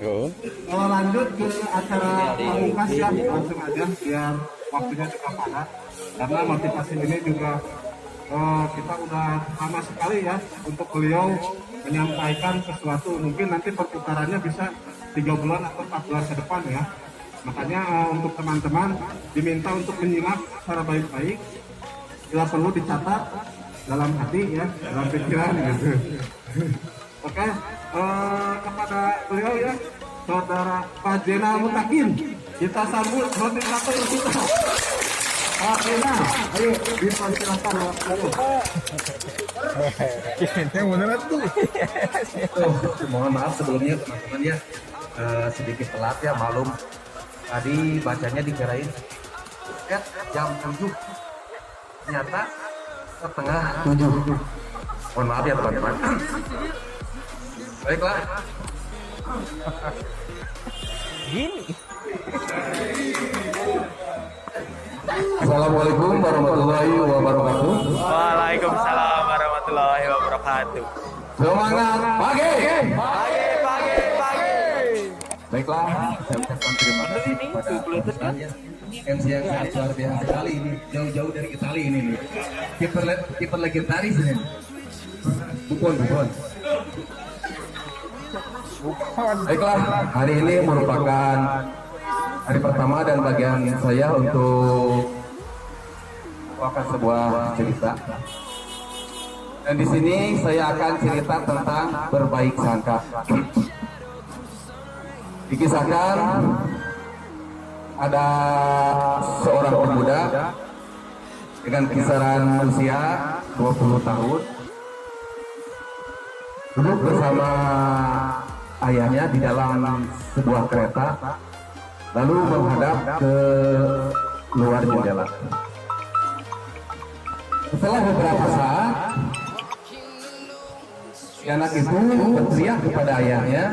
Oh. Kalau lanjut ke acara pamungkas ya, langsung aja biar waktunya juga padat. Karena motivasi ini juga kita udah lama sekali ya untuk beliau menyampaikan sesuatu. Mungkin nanti pertukarannya bisa 3 bulan atau 4 bulan ke depan ya. Makanya untuk teman-teman diminta untuk menyimak secara baik-baik. Bila perlu dicatat dalam hati ya, dalam pikiran gitu. Oke, kepada beliau ya, Saudara Pak Jenal Mutakin, kita sambut motivator kita. Pak Jenal, ayo dipersilakan waktu. Yang beneran tuh. Mohon maaf sebelumnya teman-teman ya, sedikit telat ya, malum. Tadi bacanya dikirain jam 7, ternyata setengah 7. Mohon maaf ya teman-teman. Baiklah. Gini. Assalamualaikum warahmatullahi wabarakatuh. Waalaikumsalam warahmatullahi wabarakatuh. Semangat pagi. Pagi. Baiklah, saya ucapkan terima kasih kepada pemirsa MC yang sangat luar biasa sekali ini, jauh-jauh dari Itali ini nih. Kiper legendaris ini. Bukan. Baiklah, hari ini merupakan hari pertama dan bagian saya untuk membawakan sebuah cerita. Dan di sini saya akan cerita tentang berbaik sangka. Dikisahkan ada seorang pemuda dengan kisaran usia 20 tahun duduk bersama ayahnya di dalam sebuah kereta, lalu menghadap ke luar jendela. Setelah beberapa saat, si anak itu berteriak kepada ayahnya,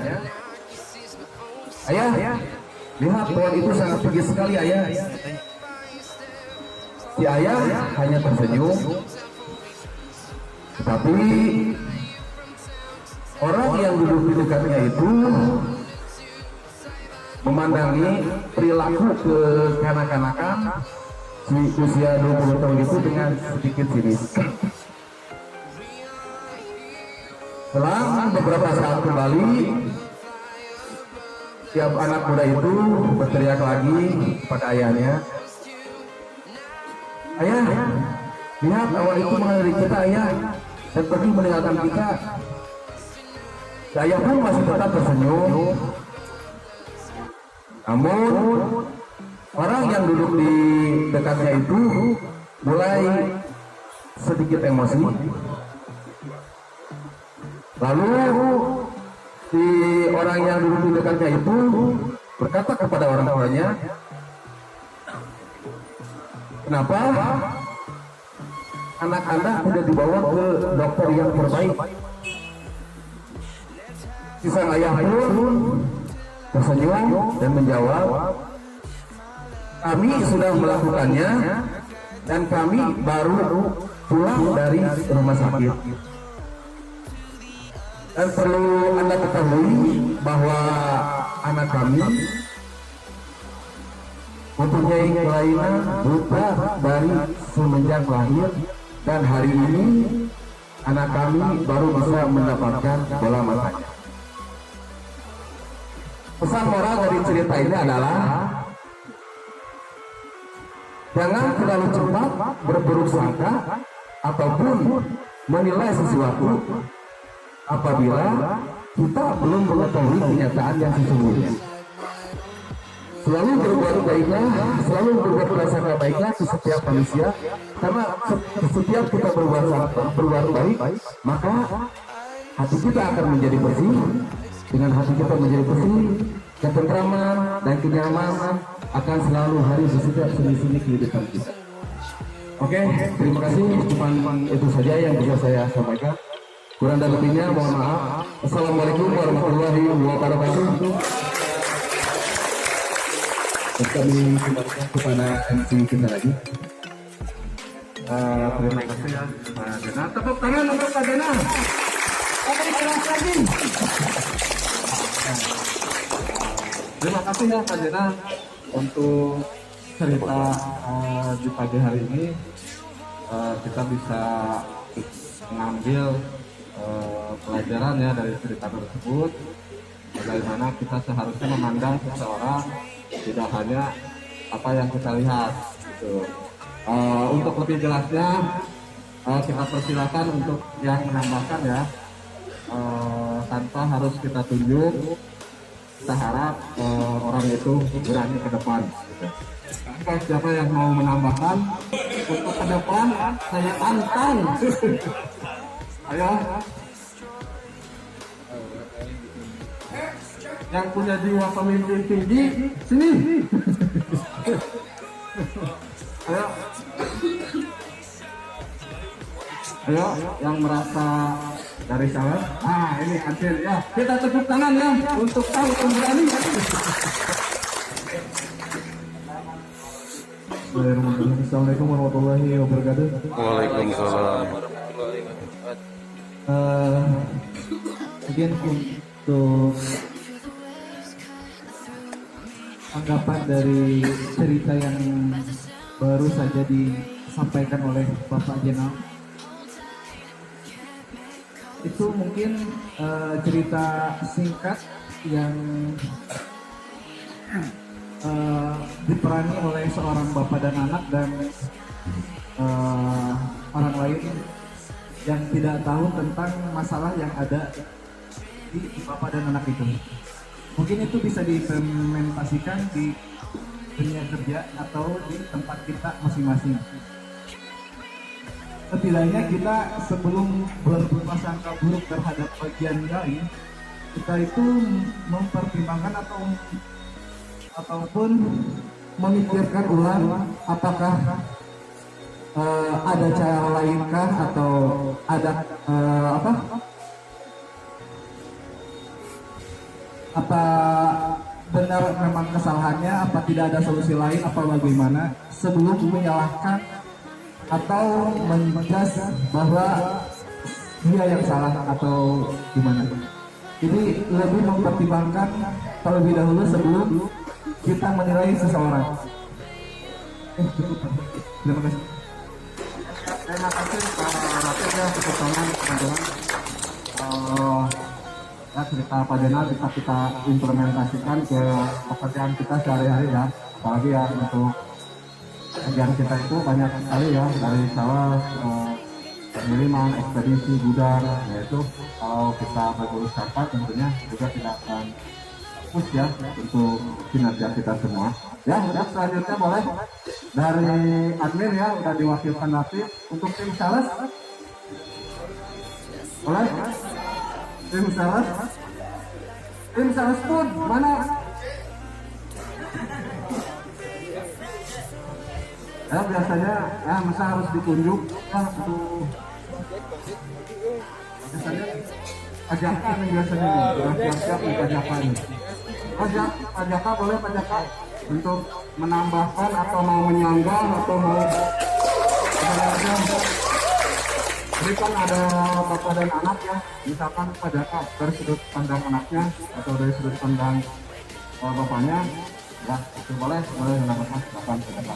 "Ayah, lihat pohon itu sangat tinggi sekali, ayah." Si ayah hanya tersenyum, tetapi orang yang duduk di dekatnya itu memandangi perilaku kekanak-kanakan si usia 20 tahun itu dengan sedikit sinis. Selang beberapa saat kembali, tiap anak muda itu berteriak lagi pada ayahnya, "Ayah, lihat awan itu mengelilingi kita, ayah, dan pergi meninggalkan kita." Ayah pun masih tetap tersenyum. Namun orang yang duduk di dekatnya itu mulai sedikit emosi. Lalu si orang yang duduk di dekatnya itu berkata kepada orang tuanya, "Kenapa anak Anda tidak dibawa ke dokter yang terbaik?" Si sang ayah pun tersenyum dan menjawab, "Kami sudah melakukannya dan kami baru pulang dari rumah sakit. Dan perlu Anda ketahui bahwa anak kami mempunyai kelainan buta dari semenjak lahir, dan hari ini anak kami baru bisa mendapatkan bola matanya." Pesan moral dari cerita ini adalah jangan terlalu cepat berburuk sangka ataupun menilai sesuatu apabila kita belum mengetahui kenyataan yang sesungguhnya. Selalu berbuat baiklah, selalu berbuat prasangka baiklah ke setiap manusia, karena setiap kita berbuat baik, maka hati kita akan menjadi bersih. Dengan hati kita menjadi bersih, ketentraman dan kenyamanan akan selalu hari di setiap seni-seni kehidupan kita. Oke, terima kasih. Cuma itu saja yang bisa saya sampaikan. Kurang dan lebihnya mohon maaf. Assalamualaikum warahmatullahi wabarakatuh. Kami kembalikan kepada MC kita lagi. Terima kasih ya Pak Dena. Tepuk tangan untuk Pak Dena. Oke, keras lagi. kasih ya Pak Jena untuk cerita di pagi hari ini. Kita bisa mengambil pelajaran ya dari cerita tersebut, bagaimana kita seharusnya memandang seseorang tidak hanya apa yang kita lihat gitu. Untuk lebih jelasnya kita persilakan untuk yang menambahkan ya, tanpa harus kita tunjuk. Kita harap orang itu berani ke depan gitu. Siapa yang mau menambahkan untuk ke depan, saya tantang. Ayo. Yang punya jiwa pemimpin tinggi, sini. Ayo. Ayo, yang merasa dari sana. Ini hasil ya. Kita tepuk tangan ya untuk tahu pemberani. Assalamualaikum warahmatullahi wabarakatuh. Waalaikumsalam. Mungkin untuk anggapan dari cerita yang baru saja disampaikan oleh Bapak Jenal, itu mungkin cerita singkat yang diperani oleh seorang bapak dan anak dan orang lain yang tidak tahu tentang masalah yang ada di bapak dan anak itu. Mungkin itu bisa diimplementasikan di dunia kerja atau di tempat kita masing-masing. Setidaknya kita sebelum berprasangka buruk terhadap bagian lain, kita itu mempertimbangkan ataupun memikirkan ulang apakah ada cara lainkah atau ada apa benar memang kesalahannya, apa tidak ada solusi lain, apa bagaimana sebelum menyalahkan atau menjas bahwa dia yang salah atau gimana. Jadi lebih mempertimbangkan terlebih dahulu sebelum kita menilai seseorang. Cukup. Terima kasih. Terima kasih Pak Rafiq ya untuk teman-teman. Ya cerita Pak Jenal bisa kita implementasikan ke pekerjaan kita sehari-hari ya. Apalagi ya untuk kerjaan kita itu banyak sekali ya, dari sawah, pengiriman, ekspedisi, gudang. Yaitu kalau kita berurus rapat tentunya juga tidak akan fokus ya untuk kinerja kita semua. Ya, udah selanjutnya boleh dari admin ya, udah diwakilkan Rafiq untuk tim sales. Boleh? Tim sales pun mana? Ya biasanya ya masa harus ditunjuk ya untuk biasanya pajakan yang biasanya nih, siap-siap nih pajakan. Pajaka boleh pajaka untuk menambahkan atau mau menyanggah atau mau berikan ada bapak dan anak ya, misalkan pajaka dari sudut pandang anaknya atau dari sudut pandang bapaknya ya, itu boleh menambahkan bapak pajaka.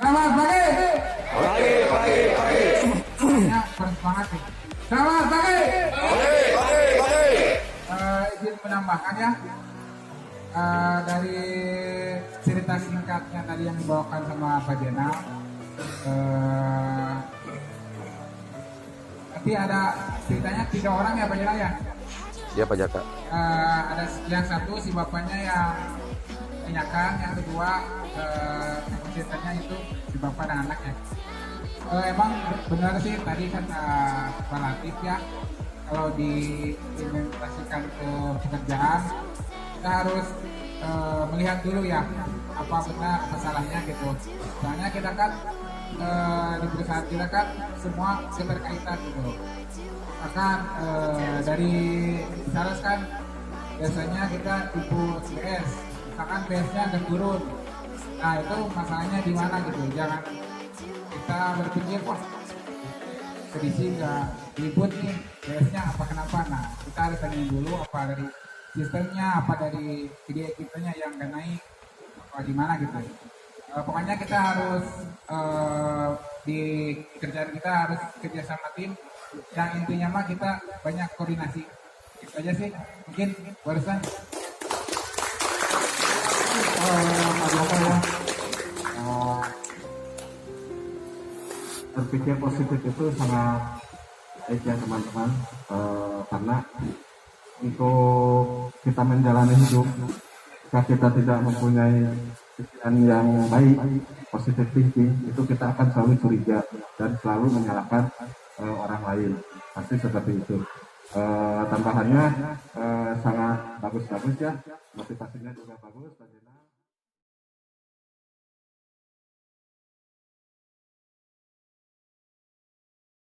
Selamat pagi. Ya, semangat nih. Selamat pagi. Izin menambahkan ya, dari cerita singkatnya tadi yang dibawakan sama Pak Jenal, nanti ada ceritanya 3 orang ya Pak Jenal ya? Ya Pak Jaka. Ada yang satu si bapaknya yang menanyakan, yang kedua ceritanya itu si bapak dan anaknya. Emang benar sih tadi kata Pak Latif ya, kalau diimplementasikan ke pekerjaan kita harus melihat dulu ya apa benar masalahnya gitu. Soalnya kita kan di perusahaan kita kan semua keterkaitan gitu. Bahkan dari misalnya kan biasanya kita input PS, misalkan PS-nya agak turun. Nah itu masalahnya di mana gitu. Jangan kita berpikir wah ekspedisi nggak ribut nih, beresnya apa kenapa. Nah, kita harus tanyain dulu apa dari sistemnya, apa dari ide kitanya yang nggak naik, apa gimana gitu. Pokoknya kita harus di kerjaan kita harus kerja sama tim. Yang intinya mah kita banyak koordinasi. Itu aja sih, mungkin barusan. Berpikir positif itu sangat baik ya teman-teman, karena untuk kita menjalani hidup, jika kita tidak mempunyai pikiran yang baik, positif thinking, itu kita akan selalu curiga dan selalu menyalahkan orang lain, pasti seperti itu. Tambahannya sangat bagus-bagus ya, motivasinya juga bagus.